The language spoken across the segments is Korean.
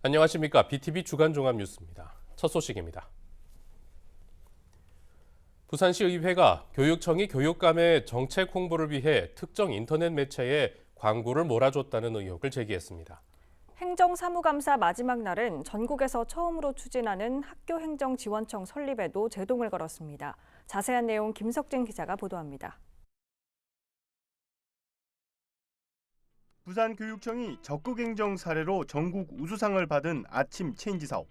안녕하십니까. BTV 주간 종합 뉴스입니다. 첫 소식입니다. 부산시의회가 교육청이 교육감의 정책 홍보를 위해 특정 인터넷 매체에 광고를 몰아줬다는 의혹을 제기했습니다. 행정사무감사 마지막 날은 전국에서 처음으로 추진하는 학교행정지원청 설립에도 제동을 걸었습니다. 자세한 내용 김석진 기자가 보도합니다. 부산교육청이 적극행정 사례로 전국 우수상을 받은 아침 체인지 사업.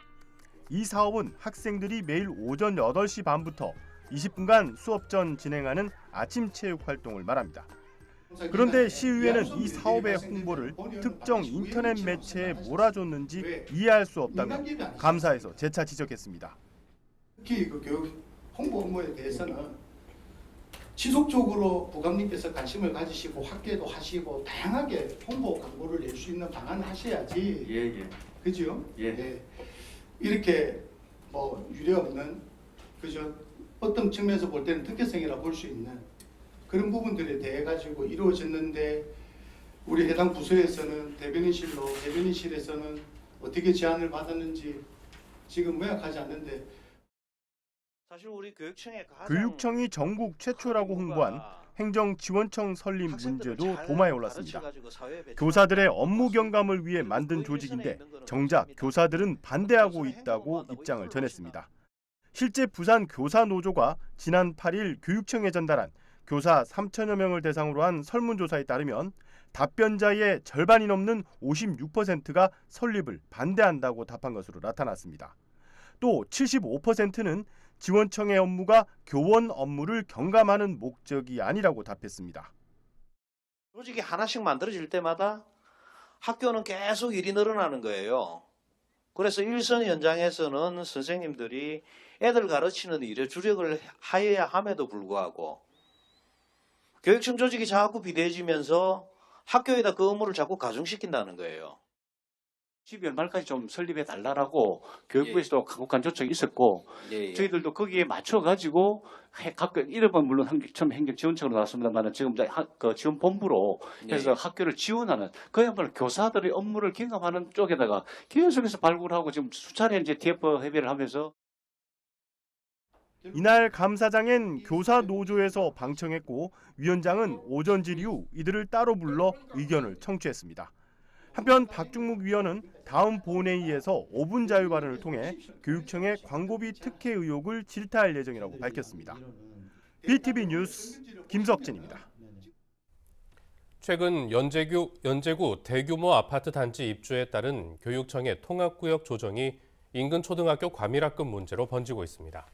이 사업은 학생들이 매일 오전 8시 반부터 20분간 수업 전 진행하는 아침 체육 활동을 말합니다. 그런데 시의회는 이 사업의 홍보를 특정 인터넷 매체에 몰아줬는지 이해할 수 없다며 감사에서 재차 지적했습니다. 특히 그 교육 홍보 업무에 대해서는 지속적으로 부감님께서 관심을 가지시고 학계도 하시고 다양하게 홍보 광고를 낼 수 있는 방안을 하셔야지. 예. 그죠? 예. 이렇게 뭐 유례 없는 그죠? 어떤 측면에서 볼 때는 특혜성이라 볼 수 있는 그런 부분들에 대해 가지고 이루어졌는데 우리 해당 부서에서는 대변인실에서는 어떻게 제안을 받았는지 지금 명확하지 않는데. 사실 우리 교육청이 전국 최초라고 홍보한 행정지원청 설립 문제도 도마에 올랐습니다. 교사들의 업무 경감을 위해 만든 조직인데 정작 교사들은 반대하고 있다고 입장을 전했습니다. 실제 부산 교사노조가 지난 8일 교육청에 전달한 교사 3천여 명을 대상으로 한 설문조사에 따르면 답변자의 절반이 넘는 56%가 설립을 반대한다고 답한 것으로 나타났습니다. 또 75%는 지원청의 업무가 교원 업무를 경감하는 목적이 아니라고 답했습니다. 조직이 하나씩 만들어질 때마다 학교는 계속 일이 늘어나는 거예요. 그래서 일선 현장에서는 선생님들이 애들 가르치는 일에 주력을 하여야 함에도 불구하고 교육청 조직이 자꾸 비대해지면서 학교에다 그 업무를 자꾸 가중시킨다는 거예요. 12월 말까지 좀 설립해 달라고 교육부에서도 강력한 요청이 있었고 저희들도 거기에 맞춰가지고 학교 이름은 물론 처음 행정지원청으로 나왔습니다만 지금 그 지원본부로 해서 학교를 지원하는 그야말로 교사들의 업무를 경감하는 쪽에다가 계속해서 발굴하고 지금 수차례 이제 TF 협의를 하면서 이날 감사장엔 교사 노조에서 방청했고 위원장은 오전 질 이후 이들을 따로 불러 의견을 청취했습니다. 한편 박중묵 위원은 다음 본회의에서 5분 자유 발언을 통해 교육청의 광고비 특혜 의혹을 질타할 예정이라고 밝혔습니다. BTV 뉴스 김석진입니다. 최근 연제구 대규모 아파트 단지 입주에 따른 교육청의 통합구역 조정이 인근 초등학교 과밀학급 문제로 번지고 있습니다.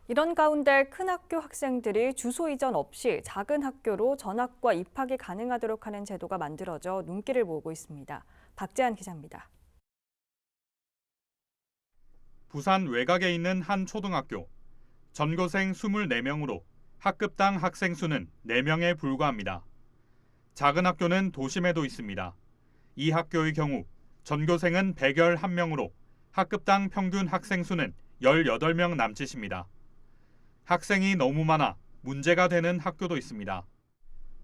이런 가운데 큰 학교 학생들이 주소 이전 없이 작은 학교로 전학과 입학이 가능하도록 하는 제도가 만들어져 눈길을 모으고 있습니다. 박재한 기자입니다. 부산 외곽에 있는 한 초등학교. 전교생 24명으로 학급당 학생 수는 4명에 불과합니다. 작은 학교는 도심에도 있습니다. 이 학교의 경우 전교생은 111명으로 학급당 평균 학생 수는 18명 남짓입니다. 학생이 너무 많아 문제가 되는 학교도 있습니다.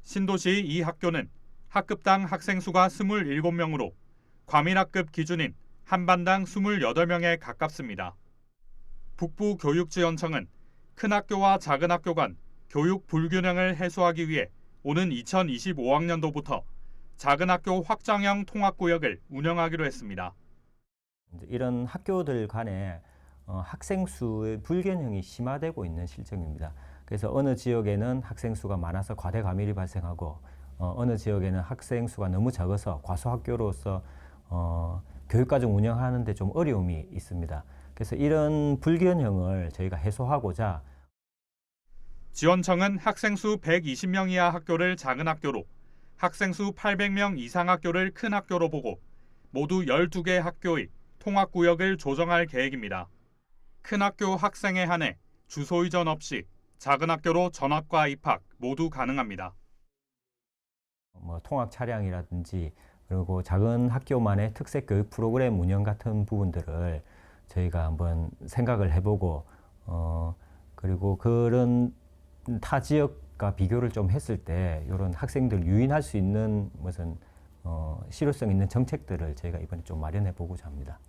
신도시 이 학교는 학급당 학생 수가 27명으로 과밀학급 기준인 한 반당 28명에 가깝습니다. 북부교육지원청은 큰 학교와 작은 학교 간 교육 불균형을 해소하기 위해 오는 2025학년도부터 작은 학교 확장형 통합구역을 운영하기로 했습니다. 이런 학교들 간에 학생 수의 불균형이 심화되고 있는 실정입니다. 그래서 어느 지역에는 학생 수가 많아서 과대 과밀이 발생하고 어느 지역에는 학생 수가 너무 적어서 과소학교로서 교육과정 운영하는 데 좀 어려움이 있습니다. 그래서 이런 불균형을 저희가 해소하고자 지원청은 학생 수 120명 이하 학교를 작은 학교로, 학생 수 800명 이상 학교를 큰 학교로 보고 모두 12개 학교의 통합구역을 조정할 계획입니다. 큰 학교 학생에 한해 주소 이전 없이 작은 학교로 전학과 입학 모두 가능합니다. 통학 차량이라든지 그리고 작은 학교만의 특색 교육 프로그램 운영 같은 부분들을 저희가 한번 생각을 해보고 그리고 그런 타 지역과 비교를 좀 했을 때 이런 학생들 유인할 수 있는 무슨 실효성 있는 정책들을 저희가 이번에 좀 마련해 보고자 합니다.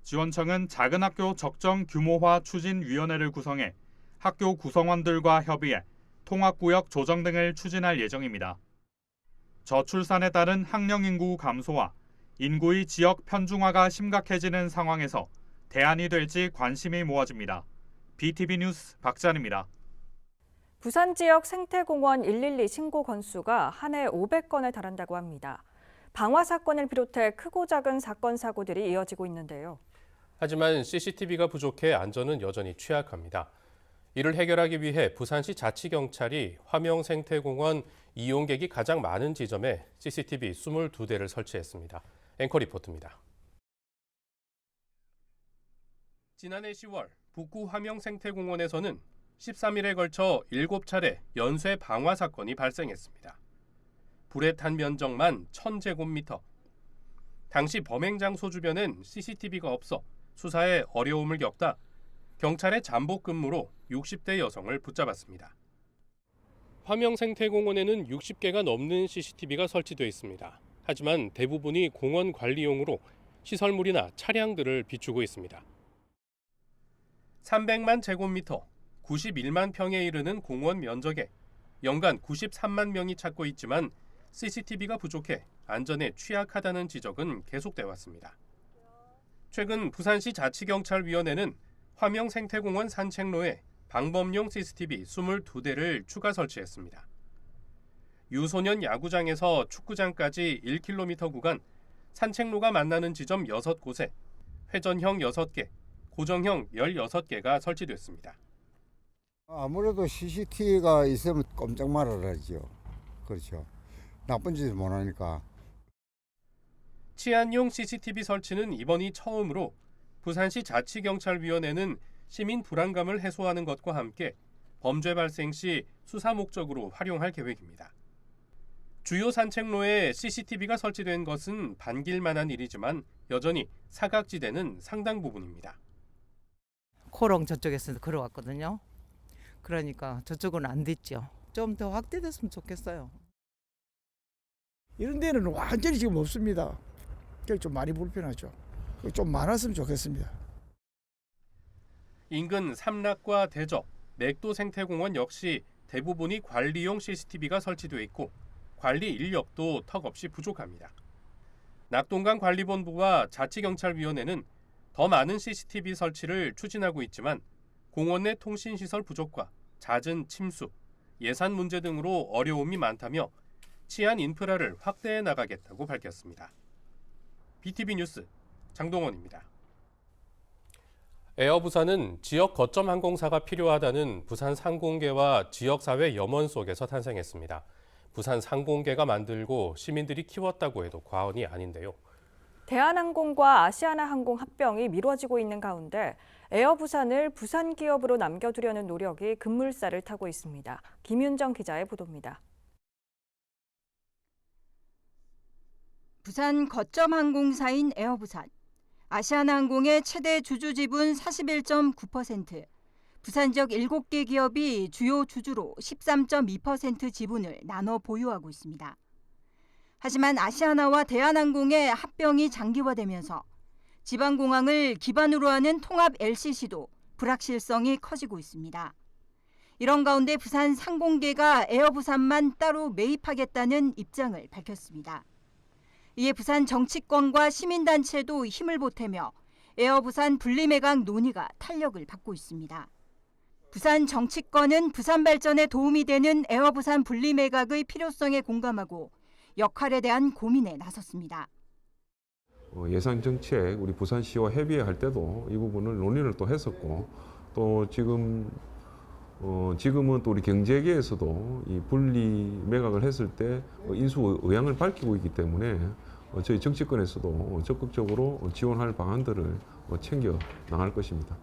지원청은 작은 학교 적정 규모화 추진위원회를 구성해 학교 구성원들과 협의해 통합구역 조정 등을 추진할 예정입니다. 저출산에 따른 학령 인구 감소와 인구의 지역 편중화가 심각해지는 상황에서 대안이 될지 관심이 모아집니다. BTV 뉴스 박찬입니다. 부산 지역 생태공원 112 신고 건수가 한 해 500건에 달한다고 합니다. 방화 사건을 비롯해 크고 작은 사건 사고들이 이어지고 있는데요. 하지만 CCTV가 부족해 안전은 여전히 취약합니다. 이를 해결하기 위해 부산시 자치경찰이 화명생태공원 이용객이 가장 많은 지점에 CCTV 22대를 설치했습니다. 앵커 리포트입니다. 지난해 10월 북구 화명생태공원에서는 13일에 걸쳐 7차례 연쇄 방화 사건이 발생했습니다. 불에 탄 면적만 1000제곱미터. 당시 범행 장소 주변엔 CCTV가 없어 수사에 어려움을 겪다 경찰의 잠복 근무로 60대 여성을 붙잡았습니다. 화명생태공원에는 60개가 넘는 CCTV가 설치되어 있습니다. 하지만 대부분이 공원 관리용으로 시설물이나 차량들을 비추고 있습니다. 300만 제곱미터, 91만 평에 이르는 공원 면적에 연간 93만 명이 찾고 있지만 CCTV가 부족해 안전에 취약하다는 지적은 계속돼 왔습니다. 최근 부산시 자치경찰위원회는 화명생태공원 산책로에 방범용 CCTV 22대를 추가 설치했습니다. 유소년 야구장에서 축구장까지 1km 구간, 산책로가 만나는 지점 6곳에 회전형 6개, 고정형 16개가 설치됐습니다. 아무래도 CCTV가 있으면 꼼짝 말아라죠. 그렇죠. 나쁜 짓을 못 하니까. 치안용 CCTV 설치는 이번이 처음으로 부산시 자치경찰위원회는 시민 불안감을 해소하는 것과 함께 범죄 발생 시 수사 목적으로 활용할 계획입니다. 주요 산책로에 CCTV가 설치된 것은 반길만한 일이지만 여전히 사각지대는 상당 부분입니다. 코롱 저쪽에서 걸어왔거든요. 그러니까 저쪽은 안 됐죠. 좀 더 확대됐으면 좋겠어요. 이런 데는 완전히 지금 없습니다. 좀 많이 불편하죠. 좀 많았으면 좋겠습니다. 인근 삼락과 대저, 맥도 생태공원 역시 대부분이 관리용 CCTV가 설치되어 있고 관리 인력도 턱없이 부족합니다. 낙동강 관리본부와 자치경찰위원회는 더 많은 CCTV 설치를 추진하고 있지만 공원 내 통신시설 부족과 잦은 침수, 예산 문제 등으로 어려움이 많다며 치안 인프라를 확대해 나가겠다고 밝혔습니다. BTV 뉴스 장동원입니다. 에어부산은 지역 거점 항공사가 필요하다는 부산 상공계와 지역사회 염원 속에서 탄생했습니다. 부산 상공계가 만들고 시민들이 키웠다고 해도 과언이 아닌데요. 대한항공과 아시아나항공 합병이 미뤄지고 있는 가운데 에어부산을 부산 기업으로 남겨두려는 노력이 급물살을 타고 있습니다. 김윤정 기자의 보도입니다. 부산 거점 항공사인 에어부산. 아시아나항공의 최대 주주 지분 41.9%, 부산 지역 7개 기업이 주요 주주로 13.2% 지분을 나눠 보유하고 있습니다. 하지만 아시아나와 대한항공의 합병이 장기화되면서 지방공항을 기반으로 하는 통합 LCC도 불확실성이 커지고 있습니다. 이런 가운데 부산 상공계가 에어부산만 따로 매입하겠다는 입장을 밝혔습니다. 이에 부산 정치권과 시민단체도 힘을 보태며 에어부산 분리매각 논의가 탄력을 받고 있습니다. 부산 정치권은 부산 발전에 도움이 되는 에어부산 분리매각의 필요성에 공감하고 역할에 대한 고민에 나섰습니다. 예산 정책 우리 부산시와 협의할 때도 이 부분을 논의를 또 했었고 또 지금은 또 우리 경제계에서도 이 분리 매각을 했을 때 인수 의향을 밝히고 있기 때문에 저희 정치권에서도 적극적으로 지원할 방안들을 챙겨 나갈 것입니다.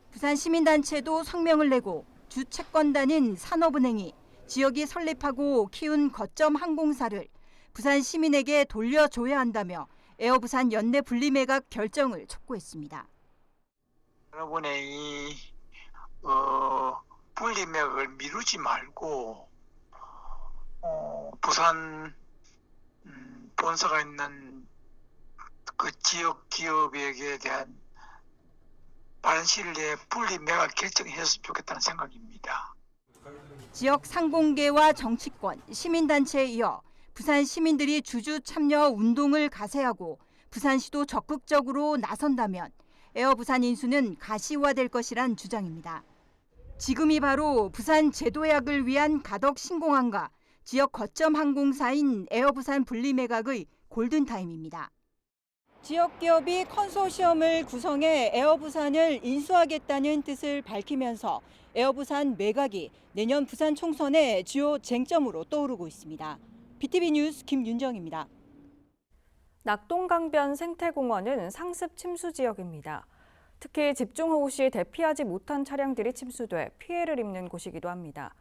부산 시민단체도 성명을 내고 주 채권단인 산업은행이 지역이 설립하고 키운 거점 항공사를 부산 시민에게 돌려줘야 한다며 에어부산 연내 분리매각 결정을 촉구했습니다. 산업은행이 분리매각을 미루지 말고 부산 본사가 있는 그 지역 기업에게 대한 빠른 시일 내에 분리 매각 결정했으면 좋겠다는 생각입니다. 지역 상공계와 정치권, 시민단체에 이어 부산 시민들이 주주 참여 운동을 가세하고 부산시도 적극적으로 나선다면 에어부산 인수는 가시화될 것이란 주장입니다. 지금이 바로 부산 제도약을 위한 가덕 신공항과 지역 거점 항공사인 에어부산 분리 매각의 골든타임입니다. 지역 기업이 컨소시엄을 구성해 에어부산을 인수하겠다는 뜻을 밝히면서 에어부산 매각이 내년 부산 총선의 주요 쟁점으로 떠오르고 있습니다. BTV 뉴스 김윤정입니다. 낙동강변 생태공원은 상습 침수 지역입니다. 특히 집중호우 시 대피하지 못한 차량들이 침수돼 피해를 입는 곳이기도 합니다.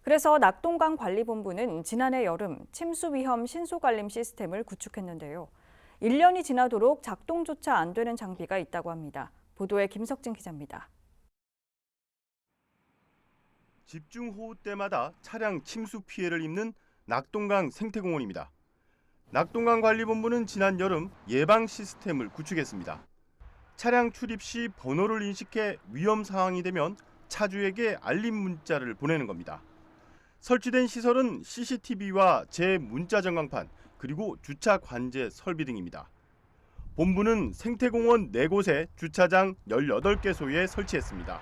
그래서 낙동강관리본부는 지난해 여름 침수 위험 신속알림 시스템을 구축했는데요. 1년이 지나도록 작동조차 안 되는 장비가 있다고 합니다. 보도에 김석진 기자입니다. 집중호우 때마다 차량 침수 피해를 입는 낙동강 생태공원입니다. 낙동강관리본부는 지난 여름 예방 시스템을 구축했습니다. 차량 출입 시 번호를 인식해 위험 상황이 되면 차주에게 알림 문자를 보내는 겁니다. 설치된 시설은 CCTV와 제문자 전광판, 그리고 주차 관제 설비 등입니다. 본부는 생태공원 4곳에 주차장 18개소에 설치했습니다.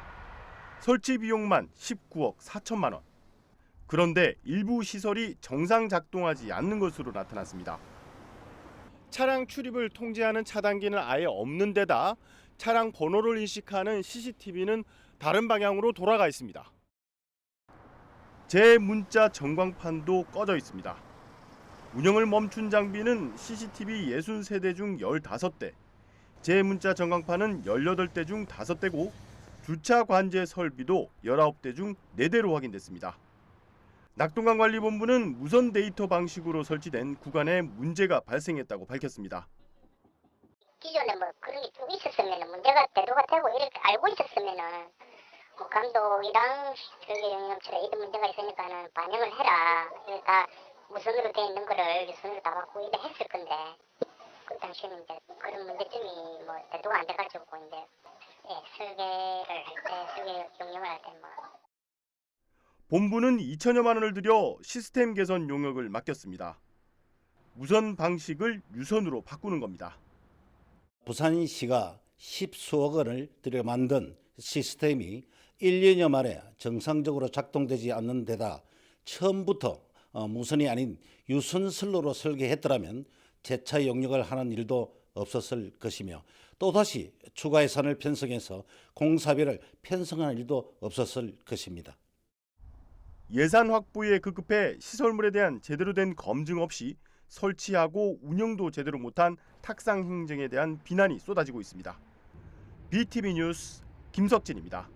설치 비용만 19억 4천만 원. 그런데 일부 시설이 정상 작동하지 않는 것으로 나타났습니다. 차량 출입을 통제하는 차단기는 아예 없는 데다 차량 번호를 인식하는 CCTV는 다른 방향으로 돌아가 있습니다. 제문자 전광판도 꺼져 있습니다. 운영을 멈춘 장비는 CCTV 60세대 중 15대, 제문자 전광판은 18대 중 5대고 주차 관제 설비도 19대 중 4대로 확인됐습니다. 낙동강관리본부는 무선 데이터 방식으로 설치된 구간에 문제가 발생했다고 밝혔습니다. 기존에 뭐 그런 게 쭉 있었으면 문제가 대두가 되고 이렇게 알고 있었으면은 뭐 감독이랑 설계 영역처럼 이런 문제가 있으니까는 반영을 해라. 다 무선으로 돼 있는 거를 유선으로 다 받고 이래 했을 건데 그 당시에는 이제 그런 문제점이 뭐 대두가 안 돼가지고 이제 설계를 할 때 설계 용역을 할 때 뭐. 본부는 2천여만 원을 들여 시스템 개선 용역을 맡겼습니다. 무선 방식을 유선으로 바꾸는 겁니다. 부산시가 10수억 원을 들여 만든 시스템이 1년여 만에 정상적으로 작동되지 않는 데다 처음부터 무선이 아닌 유선 선로로 설계했더라면 재차 용역을 하는 일도 없었을 것이며 또다시 추가 예산을 편성해서 공사비를 편성하는 일도 없었을 것입니다. 예산 확보에 급급해 시설물에 대한 제대로 된 검증 없이 설치하고 운영도 제대로 못한 탁상 행정에 대한 비난이 쏟아지고 있습니다. BTV 뉴스 김석진입니다.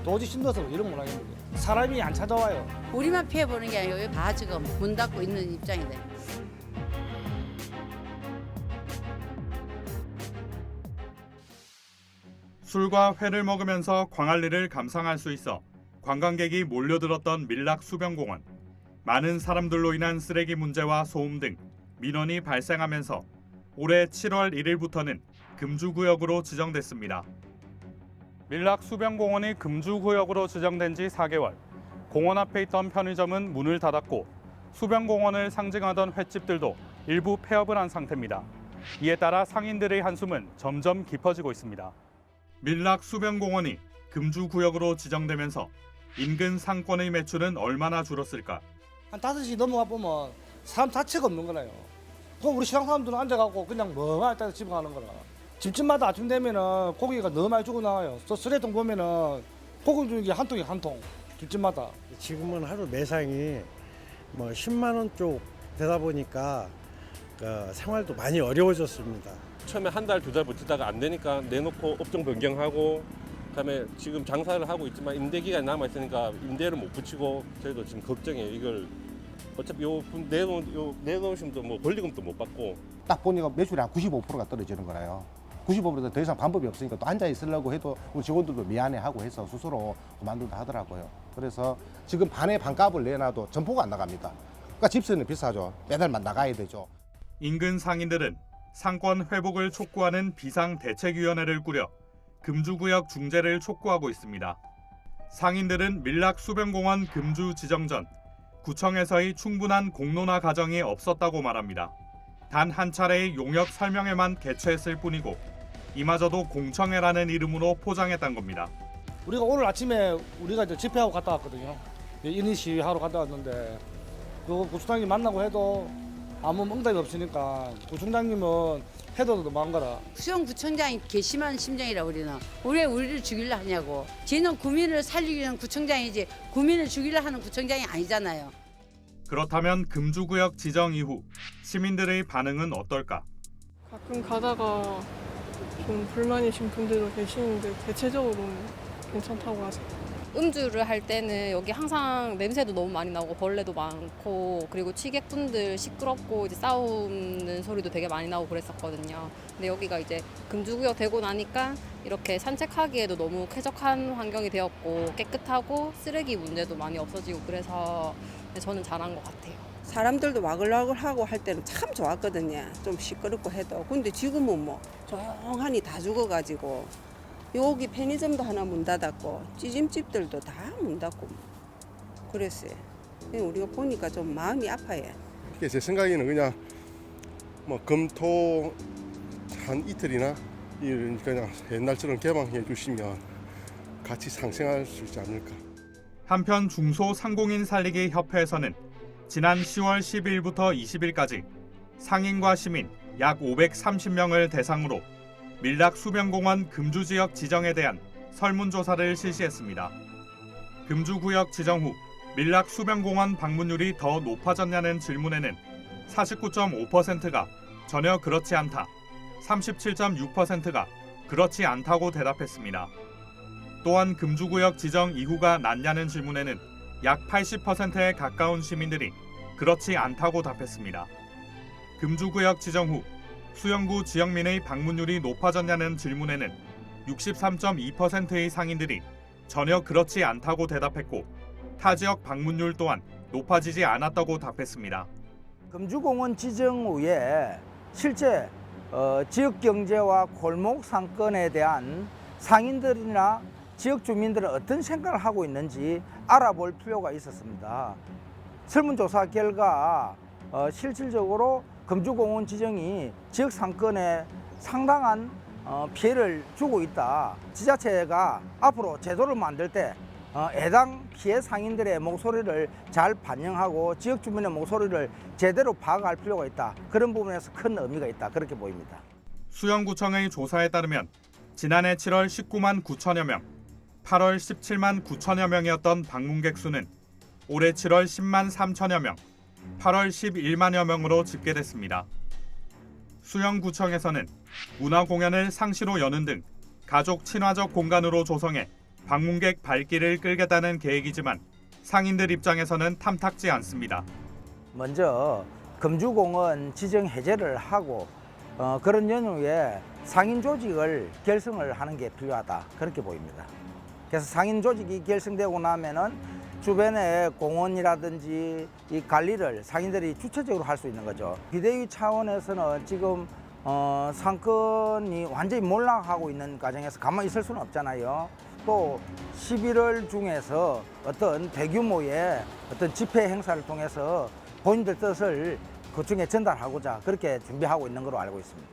도저히 힘들어서 이런 거 못 하겠는데 사람이 안 찾아와요. 우리만 피해보는 게 아니고 다 지금 문 닫고 있는 입장이네. 술과 회를 먹으면서 광안리를 감상할 수 있어 관광객이 몰려들었던 밀락 수변공원. 많은 사람들로 인한 쓰레기 문제와 소음 등 민원이 발생하면서 올해 7월 1일부터는 금주구역으로 지정됐습니다. 밀락 수변공원이 금주구역으로 지정된 지 4개월. 공원 앞에 있던 편의점은 문을 닫았고 수변공원을 상징하던 횟집들도 일부 폐업을 한 상태입니다. 이에 따라 상인들의 한숨은 점점 깊어지고 있습니다. 밀락 수변공원이 금주구역으로 지정되면서 인근 상권의 매출은 얼마나 줄었을까? 한 5시 넘어가 보면 사람 자체가 없는 거라요. 그럼 우리 시장 사람들은 앉아갖고 그냥 멍하니 따라 집에 가는 거라. 집집마다 아침 되면은 고기가 너무 많이 주고 나와요. 저 쓰레통 보면은 고기 주는 게 한 통이 한 통. 집집마다. 지금은 하루 매상이 뭐 10만 원 쪽 되다 보니까 생활도 많이 어려워졌습니다. 처음에 한 달, 2달 버티다가 안 되니까 내놓고 업종 변경하고 그다음에 지금 장사를 하고 있지만 임대 기간이 남아 있으니까 임대를 못 붙이고 저희도 지금 걱정해요. 이걸 어차피 요 내놓으시면 뭐 권리금도 못 받고. 딱 보니까 매출이 한 95%가 떨어지는 거라요. 95%더 이상 방법이 없으니까 또 앉아 있으려고 해도 우리 직원들도 미안해하고 해서 스스로 그만둔다 하더라고요. 그래서 지금 반의 반값을 내놔도 점포가 안 나갑니다. 그러니까 집세는 비싸죠. 매달만 나가야 되죠. 인근 상인들은 상권 회복을 촉구하는 비상대책위원회를 꾸려 금주구역 중재를 촉구하고 있습니다. 상인들은 밀락 수변공원 금주 지정 전 구청에서의 충분한 공론화 과정이 없었다고 말합니다. 단 한 차례의 용역 설명회만 개최했을 뿐이고 이마저도 공청회라는 이름으로 포장했단 겁니다. 우리가 오늘 아침에 우리가 이제 집회하고 갔다 왔거든요. 인의 시위하러 갔다 왔는데 그 구청장님 만나고 해도 아무 응답이 없으니까 구청장님은 해도 너무한 거라. 수영구청장이 괘씸한 심정이라 우리는. 왜 우리를 죽이려 하냐고. 쟤는 구민을 살리기 위한 구청장이지 구민을 죽이려 하는 구청장이 아니잖아요. 그렇다면 금주구역 지정 이후 시민들의 반응은 어떨까? 가끔 가다가 좀 불만이신 분들도 계시는데 대체적으로는 괜찮다고 하세요. 음주를 할 때는 여기 항상 냄새도 너무 많이 나고 벌레도 많고 그리고 취객분들 시끄럽고 이제 싸우는 소리도 되게 많이 나고 그랬었거든요. 근데 여기가 이제 금주구역 되고 나니까 이렇게 산책하기에도 너무 쾌적한 환경이 되었고 깨끗하고 쓰레기 문제도 많이 없어지고 그래서 저는 잘한 것 같아요. 사람들도 와글와글하고 할 때는 참 좋았거든요. 좀 시끄럽고 해도. 근데 지금은 뭐 조용하니 다 죽어가지고 여기 편의점도 하나 문 닫았고 찌짐집들도 다 문 닫고 그랬어요. 우리가 보니까 좀 마음이 아파요. 제 생각에는 그냥 뭐 금토 한 이틀이나 그냥 옛날처럼 개방해 주시면 같이 상생할 수 있지 않을까. 한편 중소상공인 살리기 협회에서는 지난 10월 12일부터 20일까지 상인과 시민 약 530명을 대상으로 밀락 수변공원 금주지역 지정에 대한 설문조사를 실시했습니다. 금주구역 지정 후 밀락 수변공원 방문율이 더 높아졌냐는 질문에는 49.5%가 전혀 그렇지 않다, 37.6%가 그렇지 않다고 대답했습니다. 또한 금주구역 지정 이후가 낫냐는 질문에는 약 80%에 가까운 시민들이 그렇지 않다고 답했습니다. 금주구역 지정 후 수영구 지역민의 방문율이 높아졌냐는 질문에는 63.2%의 상인들이 전혀 그렇지 않다고 대답했고 타 지역 방문율 또한 높아지지 않았다고 답했습니다. 금주공원 지정 후에 실제 지역 경제와 골목 상권에 대한 상인들이나 지역 주민들은 어떤 생각을 하고 있는지 알아볼 필요가 있었습니다. 설문조사 결과 실질적으로 금주공원 지정이 지역 상권에 상당한 피해를 주고 있다. 지자체가 앞으로 제도를 만들 때 해당 피해 상인들의 목소리를 잘 반영하고 지역 주민의 목소리를 제대로 파악할 필요가 있다. 그런 부분에서 큰 의미가 있다. 그렇게 보입니다. 수영구청의 조사에 따르면 지난해 7월 19만 9천여 명, 8월 17만 9천여 명이었던 방문객 수는 올해 7월 10만 3천여 명, 8월 11만여 명으로 집계됐습니다. 수영구청에서는 문화공연을 상시로 여는 등 가족 친화적 공간으로 조성해 방문객 발길을 끌겠다는 계획이지만 상인들 입장에서는 탐탁지 않습니다. 먼저 금주공원 지정 해제를 하고 그런 연후에 상인 조직을 결성을 하는 게 필요하다. 그렇게 보입니다. 그래서 상인 조직이 결성되고 나면은 주변의 공원이라든지 이 관리를 상인들이 주체적으로 할 수 있는 거죠. 비대위 차원에서는 지금 상권이 완전히 몰락하고 있는 과정에서 가만히 있을 수는 없잖아요. 또 11월 중에서 어떤 대규모의 어떤 집회 행사를 통해서 본인들 뜻을 구청에 전달하고자 그렇게 준비하고 있는 걸로 알고 있습니다.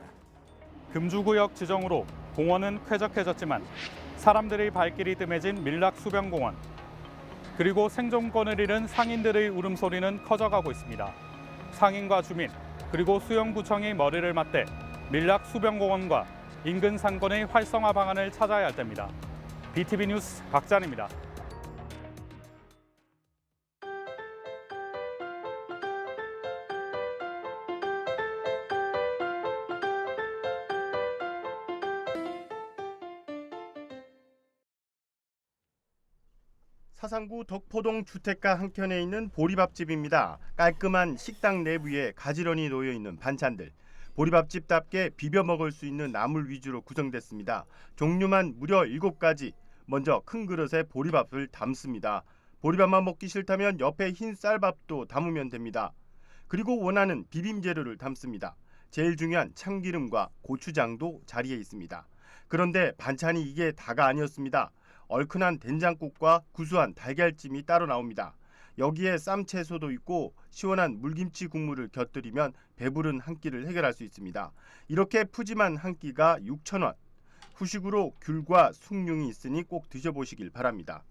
금주구역 지정으로 공원은 쾌적해졌지만 사람들의 발길이 뜸해진 밀락 수변공원. 그리고 생존권을 잃은 상인들의 울음소리는 커져가고 있습니다. 상인과 주민, 그리고 수영구청이 머리를 맞대 밀락 수변공원과 인근 상권의 활성화 방안을 찾아야 할 때입니다. BTV 뉴스 박찬입니다. 사상구 덕포동 주택가 한켠에 있는 보리밥집입니다. 깔끔한 식당 내부에 가지런히 놓여 있는 반찬들. 보리밥집답게 비벼 먹을 수 있는 나물 위주로 구성됐습니다. 종류만 무려 7가지. 먼저 큰 그릇에 보리밥을 담습니다. 보리밥만 먹기 싫다면 옆에 흰 쌀밥도 담으면 됩니다. 그리고 원하는 비빔 재료를 담습니다. 제일 중요한 참기름과 고추장도 자리에 있습니다. 그런데 반찬이 이게 다가 아니었습니다. 얼큰한 된장국과 구수한 달걀찜이 따로 나옵니다. 여기에 쌈채소도 있고 시원한 물김치 국물을 곁들이면 배부른 한 끼를 해결할 수 있습니다. 이렇게 푸짐한 한 끼가 6,000원. 후식으로 귤과 숭늉이 있으니 꼭 드셔보시길 바랍니다.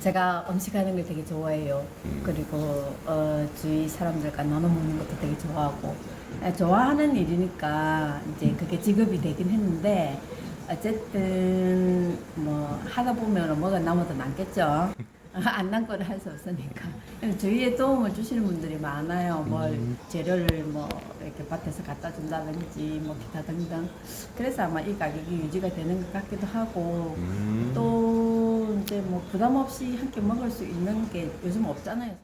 제가 음식하는 걸 되게 좋아해요. 그리고 주위 사람들과 나눠 먹는 것도 되게 좋아하고 좋아하는 일이니까 이제 그게 직업이 되긴 했는데 어쨌든 뭐 하다 보면 뭐가 남아도 남겠죠. 안 남고는 할 수 없으니까. 주위에 도움을 주시는 분들이 많아요. 뭘 재료를 뭐 이렇게 밭에서 갖다 준다든지 뭐 기타 등등. 그래서 아마 이 가격이 유지가 되는 것 같기도 하고 또 이제 뭐 부담 없이 함께 먹을 수 있는 게 요즘 없잖아요.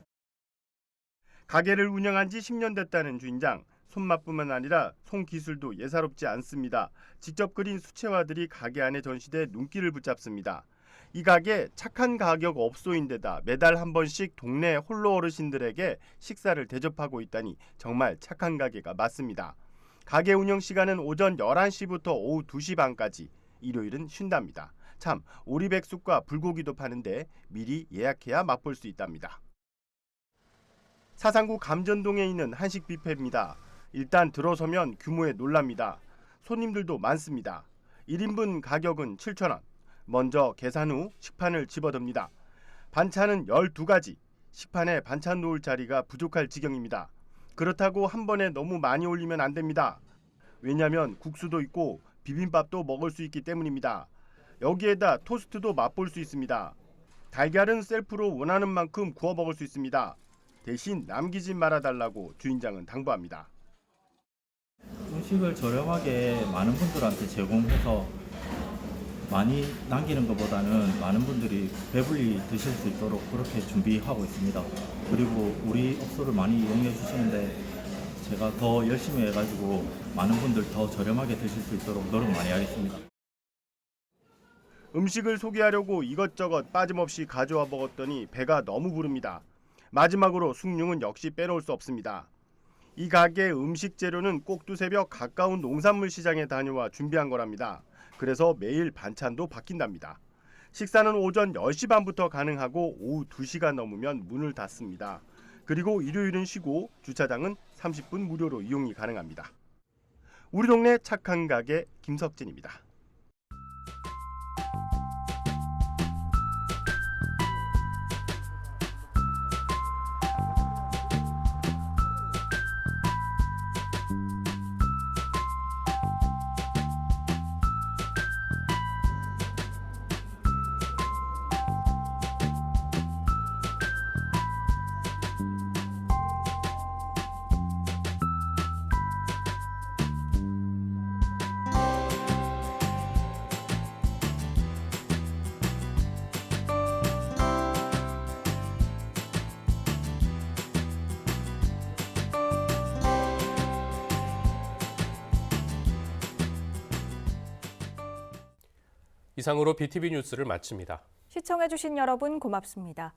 가게를 운영한 지 10년 됐다는 주인장. 손맛뿐만 아니라 손기술도 예사롭지 않습니다. 직접 그린 수채화들이 가게 안에 전시돼 눈길을 붙잡습니다. 이 가게 착한 가격 업소인데다 매달 한 번씩 동네 홀로 어르신들에게 식사를 대접하고 있다니 정말 착한 가게가 맞습니다. 가게 운영 시간은 오전 11시부터 오후 2시 반까지, 일요일은 쉰답니다. 참, 오리백숙과 불고기도 파는데 미리 예약해야 맛볼 수 있답니다. 사상구 감전동에 있는 한식 뷔페입니다. 일단 들어서면 규모에 놀랍니다. 손님들도 많습니다. 1인분 가격은 7,000원. 먼저 계산 후 식판을 집어듭니다. 반찬은 12가지. 식판에 반찬 놓을 자리가 부족할 지경입니다. 그렇다고 한 번에 너무 많이 올리면 안 됩니다. 왜냐하면 국수도 있고 비빔밥도 먹을 수 있기 때문입니다. 여기에다 토스트도 맛볼 수 있습니다. 달걀은 셀프로 원하는 만큼 구워 먹을 수 있습니다. 대신 남기지 말아달라고 주인장은 당부합니다. 음식을 저렴하게 많은 분들한테 제공해서 많이 남기는 것보다는 많은 분들이 배불리 드실 수 있도록 그렇게 준비하고 있습니다. 그리고 우리 업소를 많이 이용해 주시는데 제가 더 열심히 해가지고 많은 분들 더 저렴하게 드실 수 있도록 노력 많이 하겠습니다. 음식을 소개하려고 이것저것 빠짐없이 가져와 먹었더니 배가 너무 부릅니다. 마지막으로 숭늉은 역시 빼놓을 수 없습니다. 이 가게 음식 재료는 꼭두새벽 가까운 농산물 시장에 다녀와 준비한 거랍니다. 그래서 매일 반찬도 바뀐답니다. 식사는 오전 10시 반부터 가능하고 오후 2시가 넘으면 문을 닫습니다. 그리고 일요일은 쉬고 주차장은 30분 무료로 이용이 가능합니다. 우리 동네 착한 가게 김석진입니다. 이상으로 BTV 뉴스를 마칩니다. 시청해주신 여러분 고맙습니다.